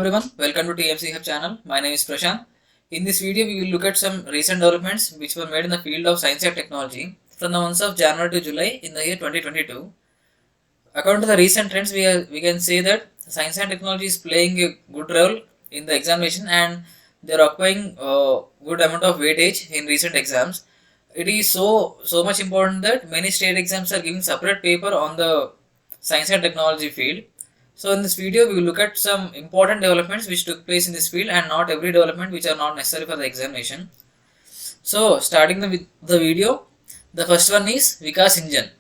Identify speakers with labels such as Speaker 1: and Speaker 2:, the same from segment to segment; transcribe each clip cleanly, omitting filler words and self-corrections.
Speaker 1: everyone, welcome to TMC Hub channel. My name is Prashant. In this video, we will look at some recent developments which were made in the field of science and technology from the months of January to July in the year 2022. According to the recent trends, we can say that science and technology is playing a good role in the examination and they are occupying a good amount of weightage in recent exams. It is so much important that many state exams are giving separate paper on the science and technology field. So in this video, we will look at some important developments which took place in this field and not every development which are not necessary for the examination. So starting with the video, the first one is Vikas Engine.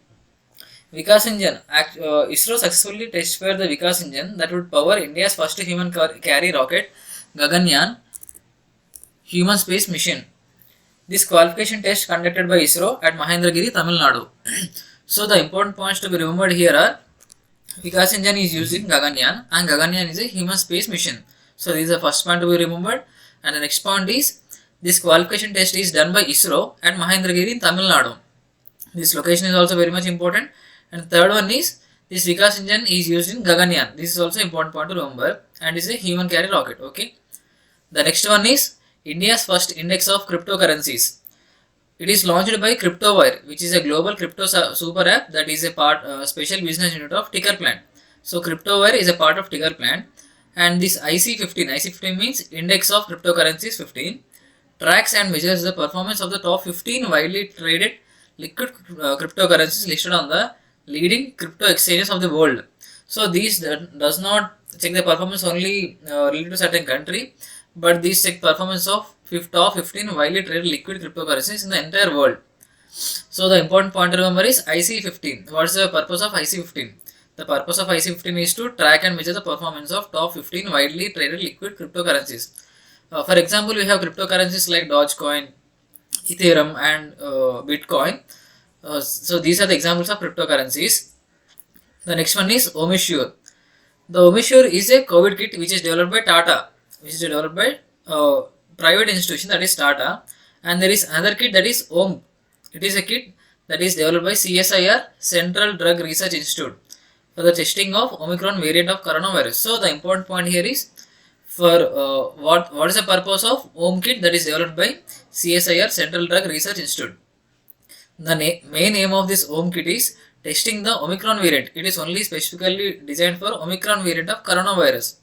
Speaker 1: Vikas Engine, ISRO successfully test-fired the Vikas Engine that would power India's first human carry rocket, Gaganyaan human space mission. This qualification test conducted by ISRO at Mahendragiri, Tamil Nadu. So the important points to be remembered here are Vikas Engine is used in Gaganyaan and Gaganyaan is a human space mission. So this is the first point to be remembered. And the next point is this qualification test is done by ISRO at Mahendragiri in Tamil Nadu. This location is also very much important. And third one is this Vikas Engine is used in Gaganyaan. This is also important point to remember and is a human carry rocket. Okay. The next one is India's first index of cryptocurrencies. It is launched by CryptoWire, which is a global crypto super app that is a special business unit of Ticker Plant. So CryptoWire is a part of Ticker Plant, and this IC15 means Index of Cryptocurrencies 15, tracks and measures the performance of the top 15 widely traded liquid cryptocurrencies listed on the leading crypto exchanges of the world. So these does not check the performance only related to certain country, but these check performance of top 15 widely traded liquid cryptocurrencies in the entire world. So the important point to remember is IC15. What is the purpose of IC15? The purpose of IC15 is to track and measure the performance of top 15 widely traded liquid cryptocurrencies. For example, we have cryptocurrencies like Dogecoin, Ethereum and Bitcoin. So these are the examples of cryptocurrencies. The next one is Omissure. The Omissure is a COVID kit which is developed by Tata, which is developed by private institution, that is Tata, and there is another kit that is OM. It is a kit that is developed by CSIR, Central Drug Research Institute, for the testing of Omicron variant of coronavirus. So the important point here is for what is the purpose of OM kit that is developed by CSIR, Central Drug Research Institute. The main aim of this OM kit is testing the Omicron variant. It is only specifically designed for Omicron variant of coronavirus.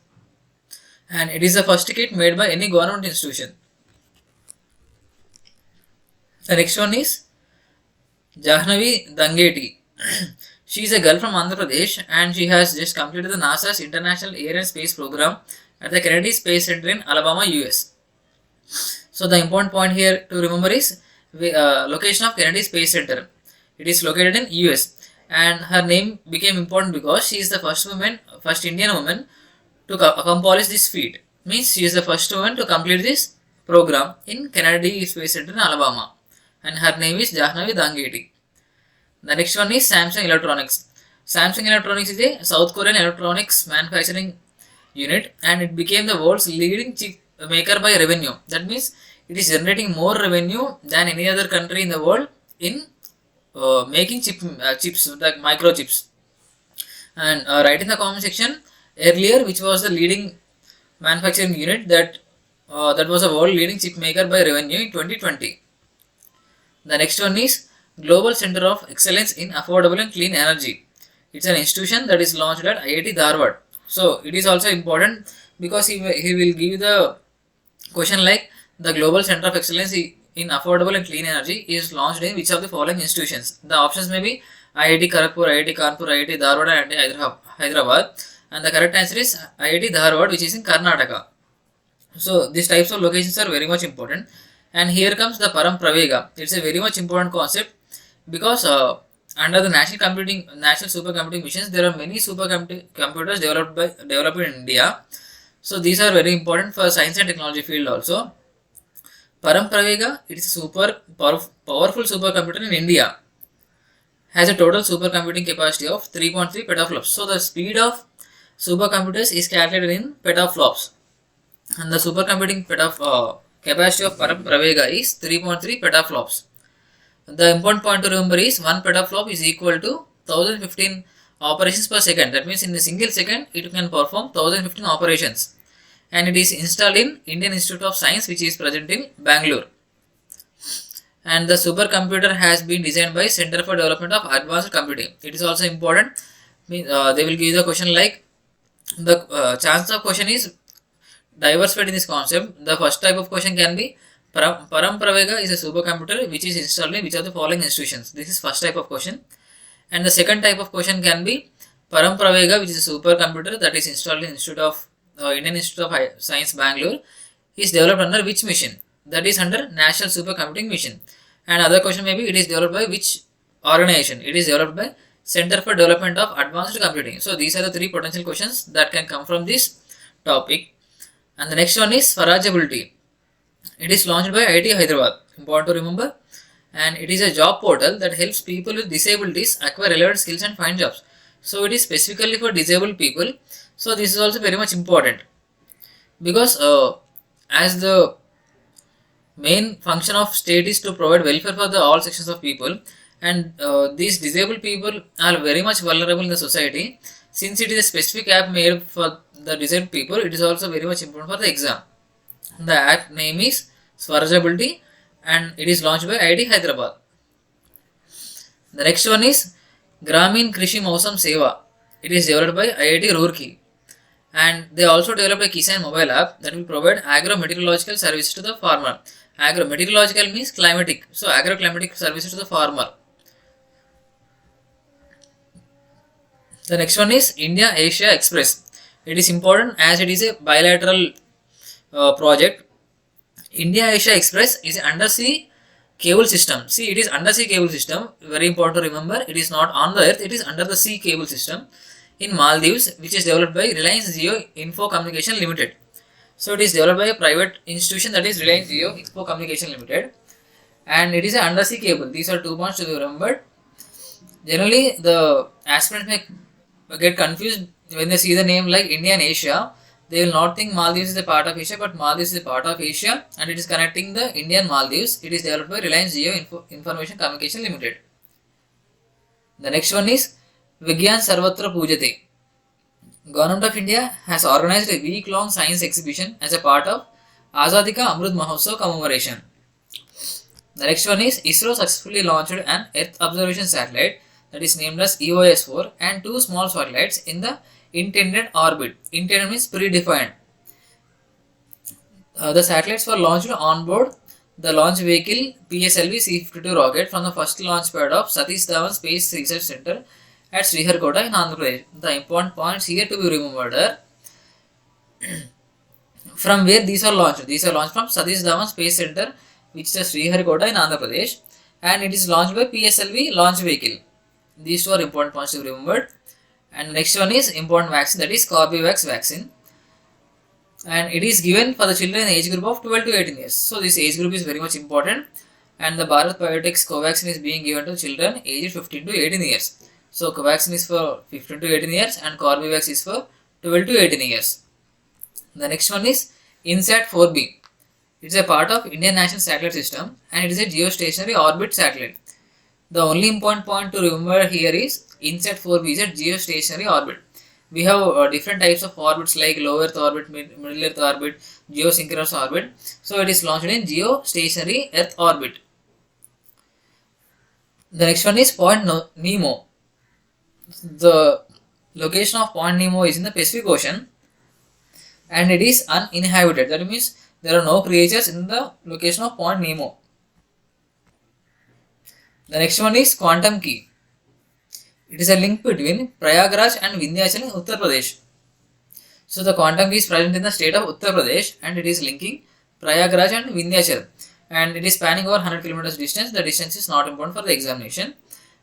Speaker 1: And it is the first kit made by any government institution. The next one is Jahnavi Dangeti. She is a girl from Andhra Pradesh and she has just completed the NASA's International Air and Space Program at the Kennedy Space Center in Alabama, US. So the important point here to remember is location of Kennedy Space Center. It is located in US and her name became important because she is the first Indian woman to accomplish this feat. Means she is the first woman to complete this program in Kennedy Space Center in Alabama, and her name is Jahnavi Dangeti. The next one is Samsung Electronics. Samsung Electronics is a South Korean electronics manufacturing unit and it became the world's leading chip maker by revenue. That means it is generating more revenue than any other country in the world in making chips like microchips. And write in the comment section earlier which was the leading manufacturing unit that was a world leading chip maker by revenue in 2020. The next one is Global Center of Excellence in Affordable and Clean Energy. It's an institution that is launched at IIT Dharwad. So it is also important because he will give the question like the Global Center of Excellence in Affordable and Clean Energy is launched in which of the following institutions. The options may be IIT Kharagpur, IIT Kanpur, IIT Dharwad and IIT Hyderabad. And the correct answer is IIT Dharwad, which is in Karnataka. So these types of locations are very much important. And here comes the Param Pravega. It's a very much important concept because under the national supercomputing missions, there are many supercomputers developed in India. So these are very important for science and technology field also. Param Pravega, it is a super powerful supercomputer in India. Has a total supercomputing capacity of 3.3 petaflops. So the speed of supercomputers is calculated in petaflops, and the supercomputing capacity of Param Pravega is 3.3 petaflops. The important point to remember is 1 petaflop is equal to 1015 operations per second. That means in a single second it can perform 1015 operations. and it is installed in Indian Institute of Science, which is present in Bangalore. And the supercomputer has been designed by Center for Development of Advanced Computing. It is also important. They will give the question like the chance of question is diversified in this concept. The first type of question can be Parampravega is a supercomputer which is installed in which of the following institutions. This is first type of question. And the second type of question can be Parampravega, which is a supercomputer that is installed in Indian Institute of Science Bangalore, is developed under which mission? That is under National Supercomputing Mission. And other question may be it is developed by which organization? It is developed by Center for Development of Advanced Computing. So these are the three potential questions that can come from this topic. And the next one is Swarajability. It is launched by IIT Hyderabad. Important to remember. And it is a job portal that helps people with disabilities acquire relevant skills and find jobs. So it is specifically for disabled people. So this is also very much important because as the main function of state is to provide welfare for all sections of people, and these disabled people are very much vulnerable in the society. Since it is a specific app made for the disabled people, it is also very much important for the exam. The app name is Swarajability and it is launched by IIT Hyderabad. The next one is Gramin Krishi Mausam Seva. It is developed by IIT Roorkee. And they also developed a Kisan mobile app that will provide agro-meteorological services to the farmer. Agro-meteorological means climatic. So agro-climatic services to the farmer. The next one is India Asia Express. It is important as it is a bilateral project. India Asia Express is an undersea cable system. See, it is undersea cable system. Very important to remember. It is not on the earth. It is under the sea cable system in Maldives, which is developed by Reliance Jio Info Communication Limited. So it is developed by a private institution, that is Reliance Jio Info Communication Limited, and it is an undersea cable. These are 2 points to be remembered. Generally, the aspirants may get confused when they see the name like India and Asia. They will not think Maldives is a part of Asia, but Maldives is a part of Asia and it is connecting the India and Maldives. It is developed by Reliance Jio Information Communication Limited. The next one is Vigyan Sarvatra Pujate. Government of India has organized a week-long science exhibition as a part of Azadi Ka Amrit Mahotsav commemoration. The next one is ISRO successfully launched an Earth observation satellite that is named as EOS-4 and 2 small satellites in the intended orbit. Intended means predefined. The satellites were launched on board the launch vehicle PSLV C-52 rocket from the first launch pad of Satish Dhawan Space Research Center at Sriharikota in Andhra Pradesh. The important points here to be remembered are from where these are launched. These are launched from Satish Dhawan Space Center, which is Sriharikota in Andhra Pradesh, and it is launched by PSLV launch vehicle. These 2 are important points to be remembered. And next one is important vaccine, that is Corbevax vaccine, and it is given for the children in the age group of 12 to 18 years. So this age group is very much important, and the Bharat Biotech's Covaxin is being given to children aged 15 to 18 years. So Covaxin is for 15 to 18 years and Corbevax is for 12 to 18 years. The next one is INSAT-4B. It is a part of Indian National Satellite System and it is a geostationary orbit satellite. The only important point to remember here is INSAT-4B is a geostationary orbit. We have different types of orbits like low Earth orbit, middle Earth orbit, geosynchronous orbit. So it is launched in geostationary Earth orbit. The next one is Point Nemo. The location of Point Nemo is in the Pacific Ocean and it is uninhabited. That means there are no creatures in the location of Point Nemo. The next one is Quantum Key. It is a link between Prayagraj and Vindhyachal in Uttar Pradesh. So the quantum key is present in the state of Uttar Pradesh and it is linking Prayagraj and Vindhyachal, and it is spanning over 100 kilometers distance. The distance is not important for the examination.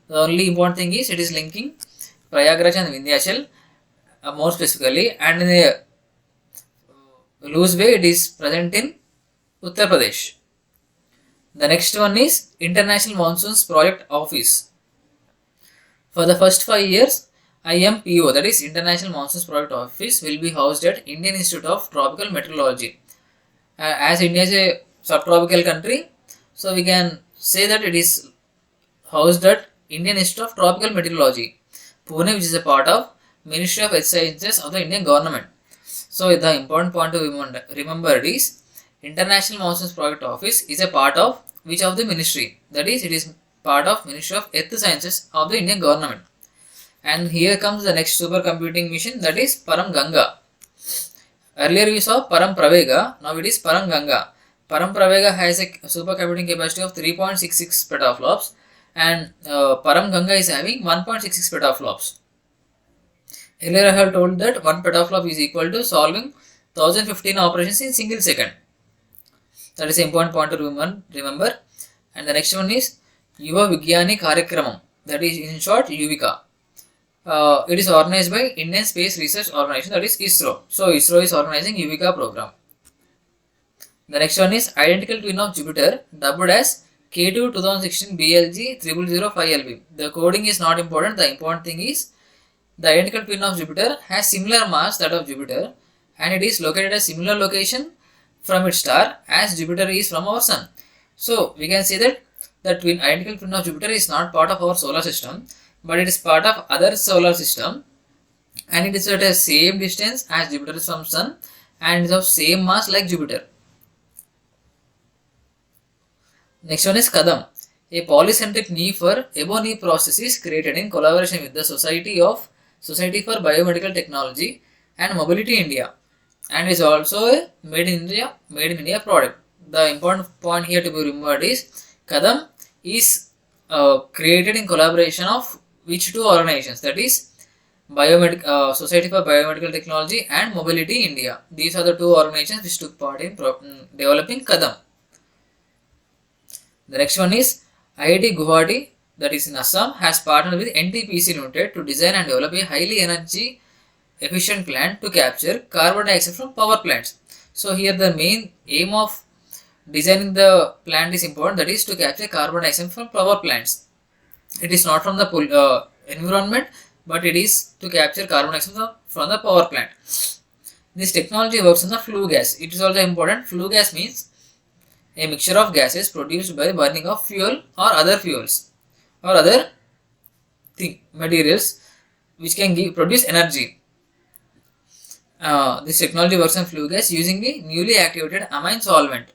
Speaker 1: The only important thing is it is linking Prayagraj and Vindhyachal more specifically, and in a loose way it is present in Uttar Pradesh. The next one is International Monsoons Project Office. For the first 5 years, IMPO, that is International Monsoons Project Office, will be housed at Indian Institute of Tropical Meteorology. As India is a subtropical country, so we can say that it is housed at Indian Institute of Tropical Meteorology, Pune, which is a part of Ministry of Earth Sciences of the Indian government. So the important point to remember is International Monsoons Project Office is a part of which of the ministry? That is, it is part of Ministry of Earth Sciences of the Indian government. And here comes the next supercomputing mission, that is Param Ganga. Earlier we saw Param Pravega, now it is Param Ganga. Param Pravega has a supercomputing capacity of 3.66 petaflops and Param Ganga is having 1.66 petaflops. Earlier I have told that 1 petaflop is equal to solving 1015 operations in single second. That is an important point to remember. And the next one is Yuva Vigyani Karyakramam, that is in short Yuvika. It is organized by Indian Space Research Organization, that is ISRO. So ISRO is organizing Yuvika program. The next one is identical twin of Jupiter, dubbed as K2 2016 BLG 0005LB. The coding is not important. The important thing is the identical twin of Jupiter has similar mass that of Jupiter and it is located at a similar location from its star as Jupiter is from our Sun. So we can say that the identical twin of Jupiter is not part of our solar system, but it is part of other solar system and it is at the same distance as Jupiter is from Sun and is of same mass like Jupiter. Next one is Kadam. A polycentric knee for ebony process is created in collaboration with the Society for Biomedical Technology and Mobility India and is also a made in India product. The important point here to be remembered is Kadam is created in collaboration of which two organizations, that is Society for Biomedical Technology and Mobility India. These are the two organizations which took part in developing Kadam. The next one is IIT Guwahati, that is in Assam, has partnered with NTPC Limited to design and develop a highly energy efficient plant to capture carbon dioxide from power plants. So here the main aim of designing the plant is important, that is to capture carbon dioxide from power plants. It is not from the environment, but it is to capture carbon dioxide from the power plant. This technology works on the flue gas. It is also important. Flue gas means a mixture of gases produced by burning of fuel or other fuels or other materials which can produce energy. This technology works on flue gas using a newly activated amine solvent.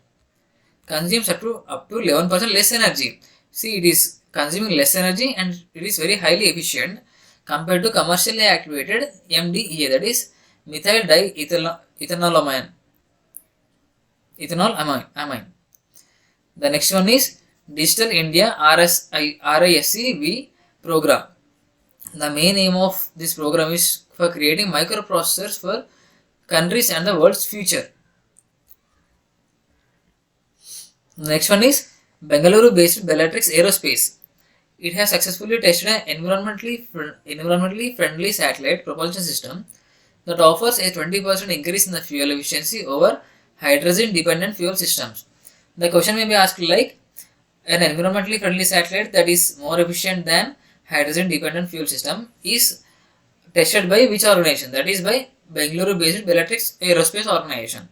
Speaker 1: Consumes up to 11% less energy. See, it is consuming less energy and it is very highly efficient compared to commercially activated MDEA, that is methyl diethanolamine. Amine. The next one is Digital India RISC-V program. The main aim of this program is for creating microprocessors for countries and the world's future. The next one is Bengaluru based Bellatrix Aerospace. It has successfully tested an environmentally friendly satellite propulsion system that offers a 20% increase in the fuel efficiency over hydrogen dependent fuel systems. The question may be asked like, an environmentally friendly satellite that is more efficient than hydrogen dependent fuel system is tested by which organization? That is by Bengaluru based Bellatrix Aerospace organization.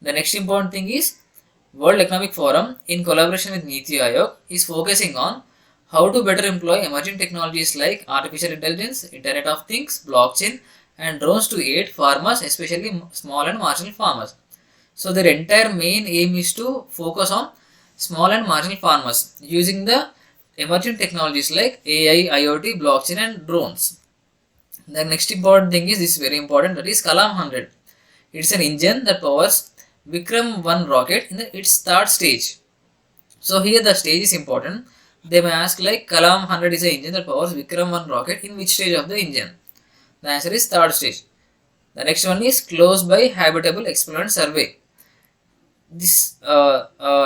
Speaker 1: The next important thing is World Economic Forum in collaboration with Niti Aayog is focusing on how to better employ emerging technologies like artificial intelligence, Internet of Things, blockchain and drones to aid farmers, especially small and marginal farmers. So their entire main aim is to focus on small and marginal farmers using the emerging technologies like AI, IoT, blockchain and drones. The next important thing is, this is very important, that is Kalam 100. It's an engine that powers Vikram 1 rocket in its third stage. So here the stage is important. They may ask like Kalam 100 is an engine that powers Vikram 1 rocket in which stage of the engine? The answer is third stage. The next one is Close by Habitable Experiment Survey. This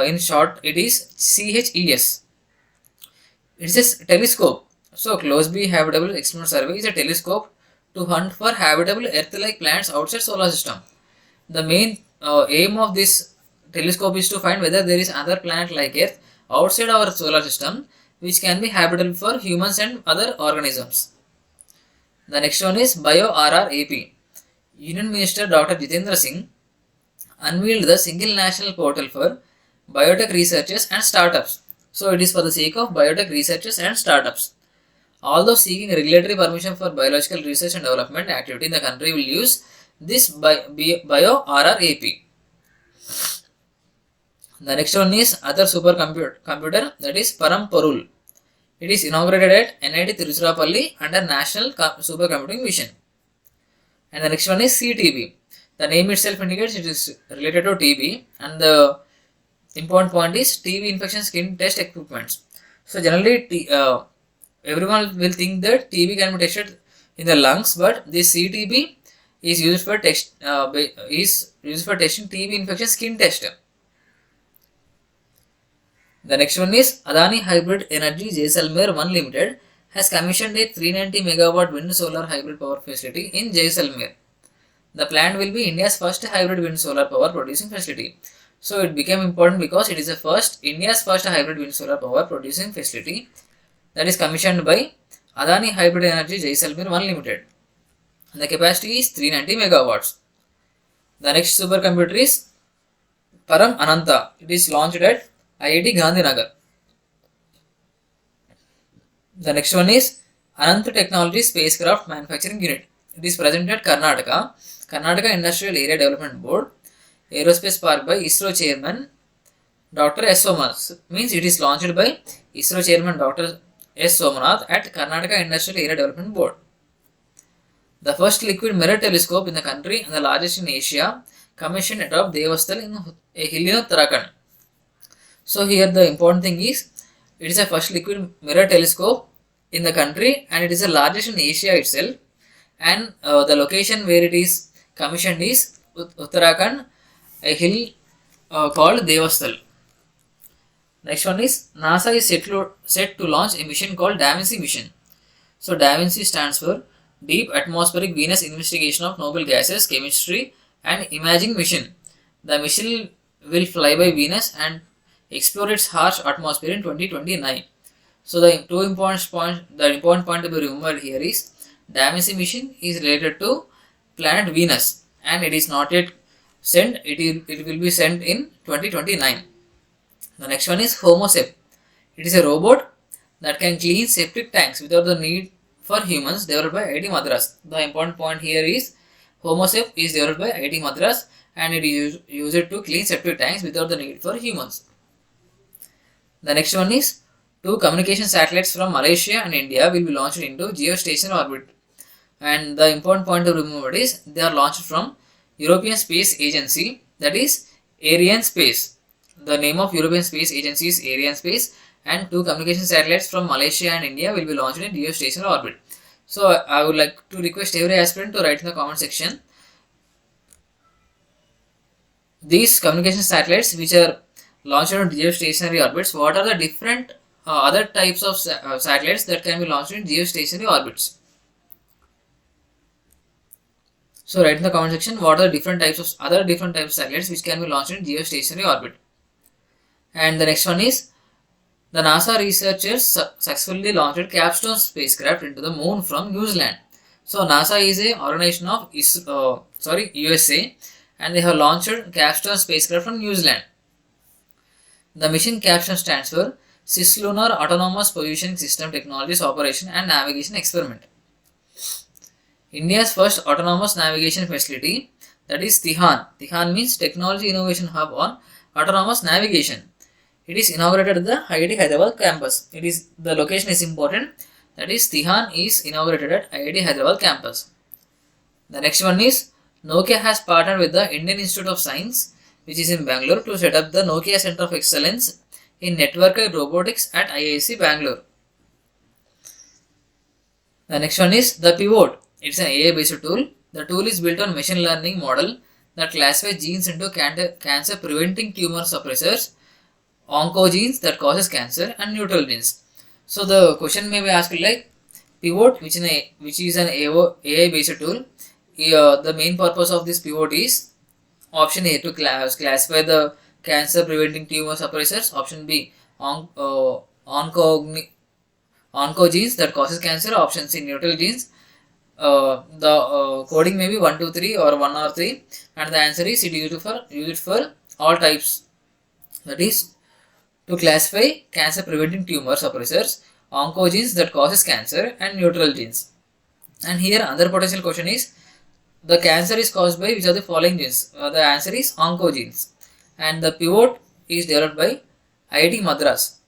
Speaker 1: in short it is CHES. It is a telescope. So Close by Habitable Experiment Survey is a telescope to hunt for habitable Earth-like planets outside solar system. The main aim of this telescope is to find whether there is another planet like Earth outside our solar system which can be habitable for humans and other organisms. The next one is Bio-RRAP. Union Minister Dr. Jitendra Singh unveiled the single national portal for biotech researchers and startups. So it is for the sake of biotech researchers and startups. All those seeking regulatory permission for biological research and development activity in the country will use this bio RRAP. The next one is other supercomputer, that is Paramporul. It is inaugurated at NIT Tiruchirappalli under National Supercomputing Mission. And the next one is CTB. The name itself indicates it is related to TB, and the important point is TB infection skin test equipments. So generally everyone will think that TB can be tested in the lungs, but this CTB is used for testing TB infection skin test. The next one is Adani Hybrid Energy Jaisalmer 1 Limited has commissioned a 390 megawatt wind solar hybrid power facility in Jaisalmer. The plant will be India's first hybrid wind solar power producing facility. So it became important because it is India's first hybrid wind solar power producing facility that is commissioned by Adani Hybrid Energy Jaisalmer 1 Limited. The capacity is 390 megawatts. The next supercomputer is Param Ananta. It is launched at IIT Gandhinagar. The next one is Ananta Technology Spacecraft Manufacturing Unit. It is present at Karnataka Industrial Area Development Board, Aerospace Park by ISRO Chairman Dr. S. Somanath. Means it is launched by ISRO Chairman Dr. S. Somanath at Karnataka Industrial Area Development Board. The first liquid mirror telescope in the country and the largest in Asia, commissioned atop Devasthal in a hill in Uttarakhand. So here the important thing is, it is a first liquid mirror telescope in the country and it is the largest in Asia itself, and the location where it is commissioned is Uttarakhand, a hill called Devasthal. Next one is NASA is set to launch a mission called Da Vinci mission. So Da Vinci stands for Deep Atmospheric Venus Investigation of Noble Gases, Chemistry and Imaging Mission. The mission will fly by Venus and explore its harsh atmosphere in 2029. So the important point to be remembered here is Da Vinci mission is related to planet Venus and it is not yet sent. It will be sent in 2029. The next one is HomoSep. It is a robot that can clean septic tanks without the need for humans, developed by IIT Madras. The important point here is HomoSep is developed by IIT Madras and it is used to clean septic tanks without the need for humans. The next one is 2 communication satellites from Malaysia and India will be launched into geostationary orbit. And the important point to remember is they are launched from European Space Agency, that is Arianespace. The name of European Space Agency is Arianespace, and 2 communication satellites from Malaysia and India will be launched in geostationary orbit. So I would like to request every aspirant to write in the comment section these communication satellites which are launched in geostationary orbits. What are the different other types of satellites that can be launched in geostationary orbits? So write in the comment section what are different types of satellites which can be launched in geostationary orbit. And the next one is the NASA researchers successfully launched Capstone spacecraft into the moon from New Zealand. So NASA is a organization of USA, and they have launched Capstone spacecraft from New Zealand. The mission Capstone stands for Cislunar Autonomous Positioning System Technologies Operation and Navigation Experiment. India's first autonomous navigation facility, that is Tihan. Tihan means Technology Innovation Hub on Autonomous Navigation. It is inaugurated at the IIT Hyderabad campus. The location is important, that is Tihan is inaugurated at IIT Hyderabad campus. The next one is Nokia has partnered with the Indian Institute of Science, which is in Bangalore, to set up the Nokia Center of Excellence in Network Robotics at IISc Bangalore. The next one is the Pivot. It's an AI based tool. The tool is built on machine learning model that classifies genes into cancer preventing tumor suppressors, oncogenes that causes cancer, and neutral genes. So the question may be asked like Pivot, which is an AI based tool. The main purpose of this Pivot is option A, to classify the cancer preventing tumor suppressors. Option B, oncogenes that causes cancer. Option C, neutral genes. The coding may be 1, 2, 3 or 1 or 3, and the answer is it used for all types. That is to classify cancer preventing tumor suppressors, oncogenes that causes cancer, and neutral genes. And here another potential question is the cancer is caused by which of the following genes? The answer is oncogenes. And the pivot is developed by IIT Madras.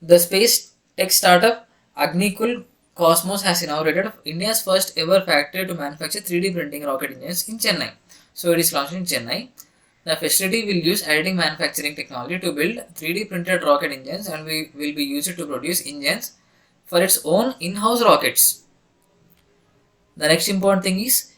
Speaker 1: The space tech startup Agnikul Cosmos has inaugurated India's first ever factory to manufacture 3D printing rocket engines in Chennai. So it is launched in Chennai. The facility will use additive manufacturing technology to build 3D printed rocket engines and will be used to produce engines for its own in-house rockets. The next important thing is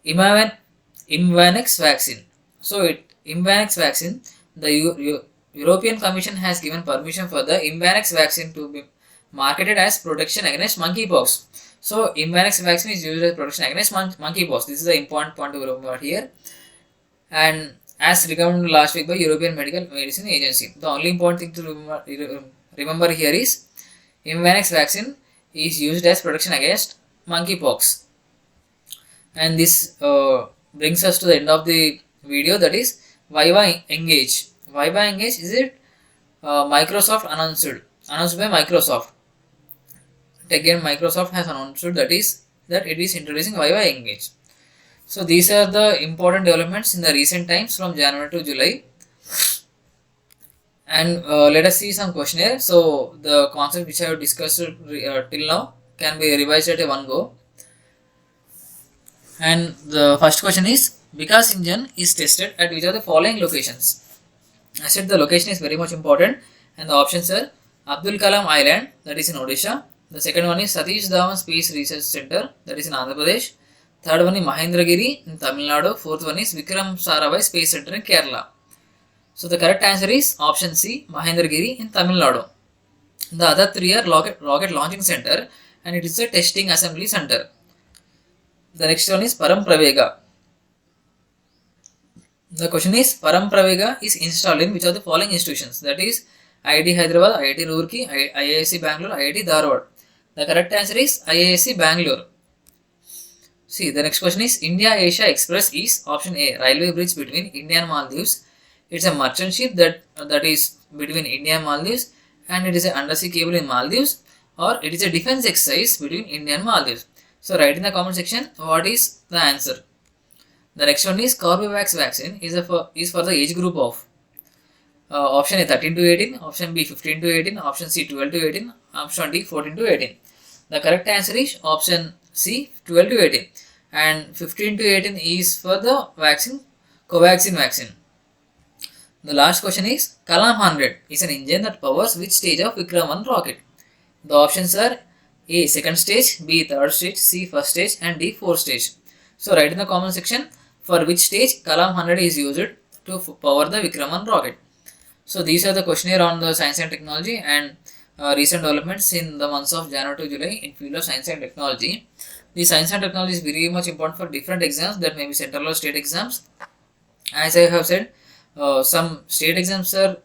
Speaker 1: Imvanex vaccine. So Imvanex vaccine, the European Commission has given permission for the Imvanex vaccine to be marketed as protection against monkeypox. So Imvanex vaccine is used as protection against monkeypox. This is the important point to remember here. And as recommended last week by European Medical Medicine Agency. The only important thing to remember here is Imvanex vaccine is used as protection against monkeypox. And this brings us to the end of the video, that is Viva Engage. Viva Engage, is it Microsoft announced by Microsoft. Again, Microsoft has announced that it is introducing Viva Engage. So these are the important developments in the recent times from January to July. And let us see some questionnaire. So the concept which I have discussed till now can be revised at one go. And the first question is, Vikas engine is tested at which of the following locations? I said the location is very much important, and the options are Abdul Kalam Island, that is in Odisha. The second one is Satish Dhawan Space Research Center, that is in Andhra Pradesh. Third one is Mahendragiri in Tamil Nadu. Fourth one is Vikram Sarabhai Space Center in Kerala. So the correct answer is option C, Mahendragiri in Tamil Nadu. The other three are Rocket Launching Center, and it is a testing assembly center. The next one is Parampravega. The question is, Parampravega is installed in which of the following institutions? That is IIT Hyderabad, IIT Roorkee, IISc Bangalore, IIT Dharwad. The correct answer is IISc Bangalore. See, the next question is, India Asia Express is option A, railway bridge between India and Maldives. It's a merchant ship that is between India and Maldives, and it is an undersea cable in Maldives, or it is a defense exercise between India and Maldives. So write in the comment section what is the answer. The next one is Corbevax vaccine is for the age group of option A 13 to 18, option B 15 to 18, option C 12 to 18, option D 14 to 18. The correct answer is option C 12 to 18, and 15 to 18 is for the vaccine Covaxin vaccine. The last question is, Kalam 100 is an engine that powers which stage of Vikram 1 rocket? The options are A second stage, B third stage, C first stage, and D fourth stage. So write in the comment section for which stage Kalam 100 is used to power the Vikram 1 rocket. So these are the questionnaire on the science and technology and recent developments in the months of January to July in field of science and technology. The science and technology is very much important for different exams, that may be central or state exams. As I have said, some state exams are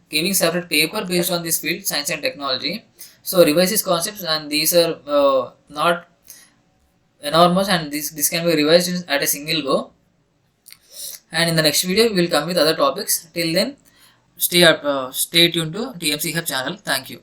Speaker 1: giving separate paper based on this field, science and technology. So revise these concepts, and these are not enormous, and this can be revised at a single go. And in the next video we will come with other topics. Till then, stay tuned to TMC Hub channel. Thank you.